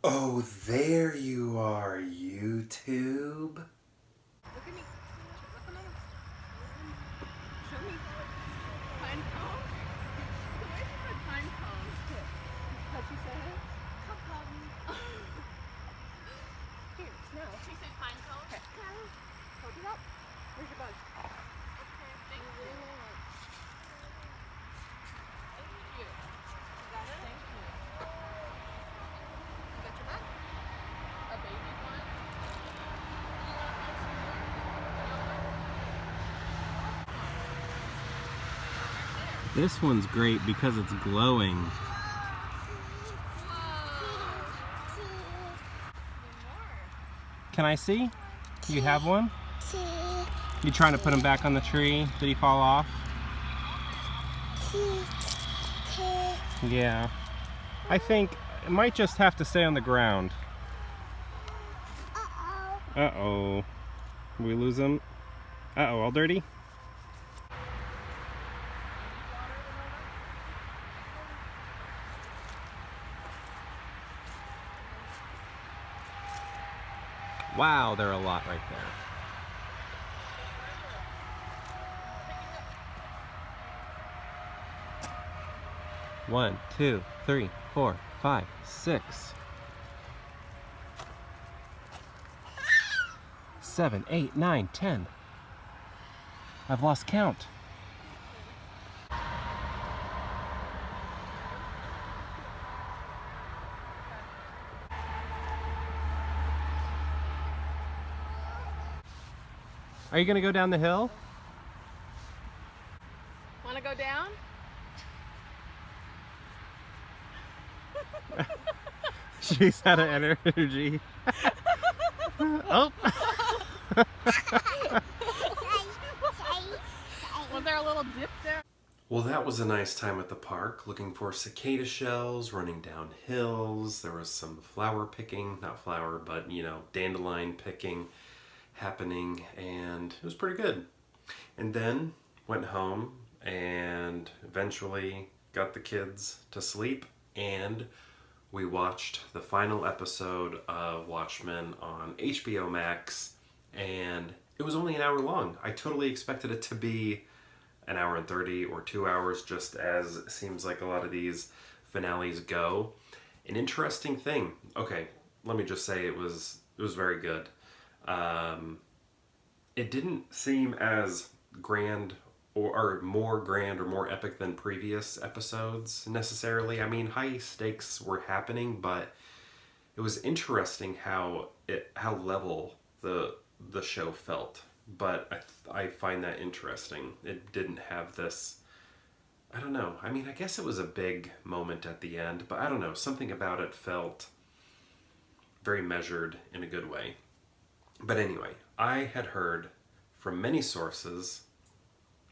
Oh, there you are, YouTube. Look at me. Look at me. Show me. Pine cone? The way she said pine cone. How'd she say it? Here, no. She said pine cone? Okay. Hold it up. Where's your bug? Okay, thank you. Thank you. You got it? Thank you. You got your bug? A baby one? This one's great because it's glowing. Can I see? You have one? You trying to put him back on the tree? Did he fall off? Yeah. I think it might just have to stay on the ground. Uh-oh. We lose him? Uh-oh, all dirty? Wow, there are a lot right there. One, two, three, four, five, six, 7, 8, 9, 10. I've lost count. Are you gonna go down the hill? Want to go down? She's out of energy. Oh! Was there a little dip there? Well, that was a nice time at the park, looking for cicada shells, running down hills. There was some flower picking, not flower, but, dandelion picking happening, and it was pretty good. And then went home and eventually got the kids to sleep, and we watched the final episode of Watchmen on HBO Max, and it was only an hour long. I totally expected it to be an hour and 30 or 2 hours, just as it seems like a lot of these finales go. An interesting thing. Okay, let me just say it was very good. It didn't seem as grand or more grand or more epic than previous episodes necessarily. I mean, high stakes were happening, but it was interesting how level the show felt. But I find that interesting. It didn't have this, I don't know. I mean, I guess it was a big moment at the end, but I don't know. Something about it felt very measured in a good way. But anyway, I had heard from many sources,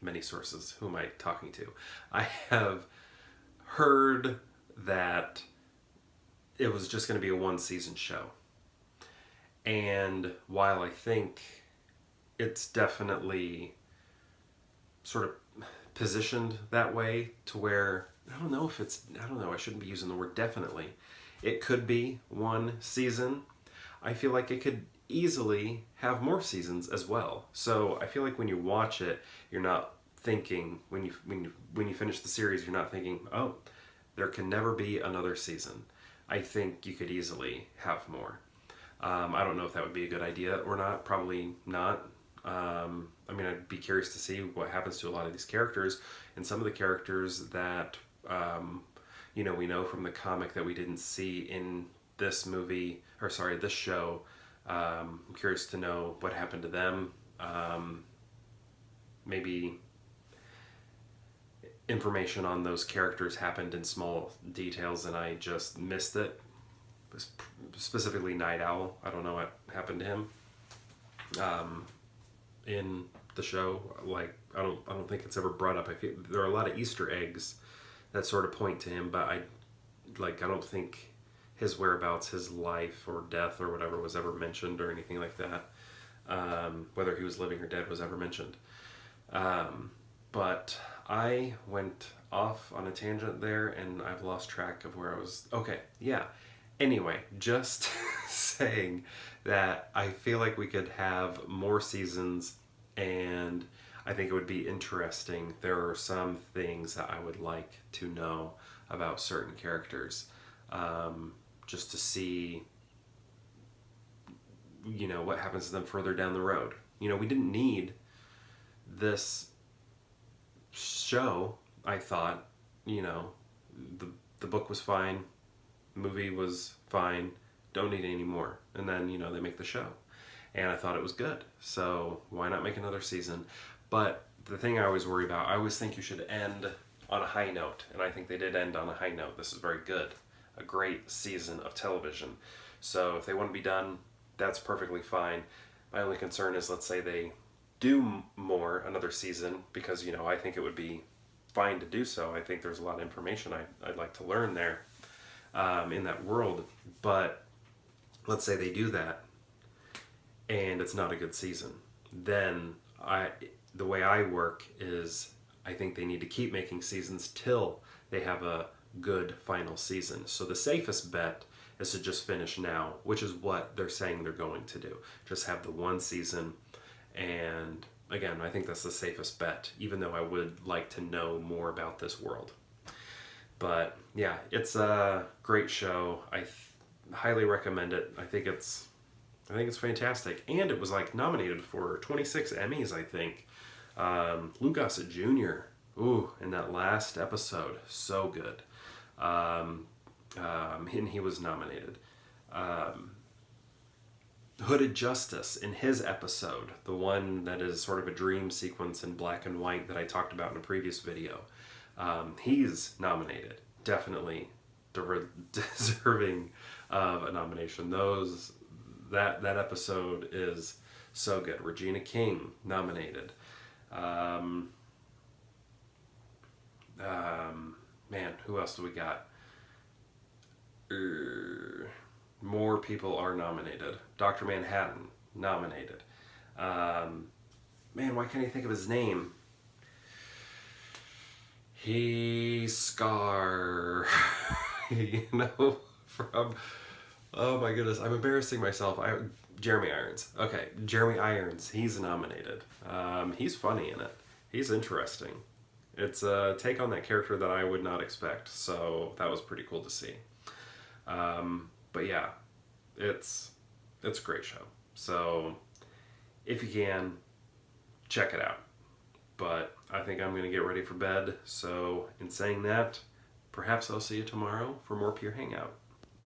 who am I talking to? I have heard that it was just going to be a one-season show. And while I think it's definitely sort of positioned that way to where, I don't know, I shouldn't be using the word definitely. It could be one season. I feel like it could easily have more seasons as well. So I feel like when you watch it, you're not thinking, when you finish the series, you're not thinking, oh, there can never be another season. I think you could easily have more. I don't know if that would be a good idea or not. Probably not. I mean, I'd be curious to see what happens to a lot of these characters, and some of the characters that we know from the comic that we didn't see in this this show. I'm curious to know what happened to them. Maybe information on those characters happened in small details and I just missed it. Specifically Night Owl. I don't know what happened to him in the show. Like, I don't think it's ever brought up. I feel there are a lot of Easter eggs that sort of point to him, but I don't think his whereabouts, his life or death or whatever was ever mentioned or anything like that. Whether he was living or dead was ever mentioned. But I went off on a tangent there and I've lost track of where I was. Okay, yeah. Anyway, just saying that I feel like we could have more seasons, and I think it would be interesting. There are some things that I would like to know about certain characters, just to see, what happens to them further down the road. We didn't need this show. I thought, the the book was fine, movie was fine, don't need any more. And then, they make the show. And I thought it was good. So why not make another season? But the thing I always worry about, I always think you should end on a high note. And I think they did end on a high note. This is very good. A great season of television. So if they want to be done, that's perfectly fine. My only concern is, let's say they do another season, because, I think it would be fine to do so. I think there's a lot of information I'd like to learn there, in that world. But let's say they do that and it's not a good season, then the way I work is, I think they need to keep making seasons till they have a good final season. So the safest bet is to just finish now, which is what they're saying they're going to do. Just have the one season. And again, I think that's the safest bet, even though I would like to know more about this world. But yeah, it's a great show. I highly recommend it. I think it's fantastic. And it was nominated for 26 Emmys, I think. Lou Gossett Jr. Ooh, in that last episode, so good. And he was nominated. Hooded Justice, in his episode, the one that is sort of a dream sequence in black and white that I talked about in a previous video, he's nominated. Definitely deserving of a nomination. That episode is so good. Regina King nominated. Man, who else do we got? More people are nominated. Dr. Manhattan nominated. Man, why can't I think of his name? He's Scar. From... Oh my goodness, I'm embarrassing myself. Jeremy Irons. Okay, Jeremy Irons. He's nominated. He's funny in it. He's interesting. It's a take on that character that I would not expect. So that was pretty cool to see. But yeah, it's a great show. So if you can, check it out. But I think I'm going to get ready for bed. So in saying that, perhaps I'll see you tomorrow for more Pure Hangout.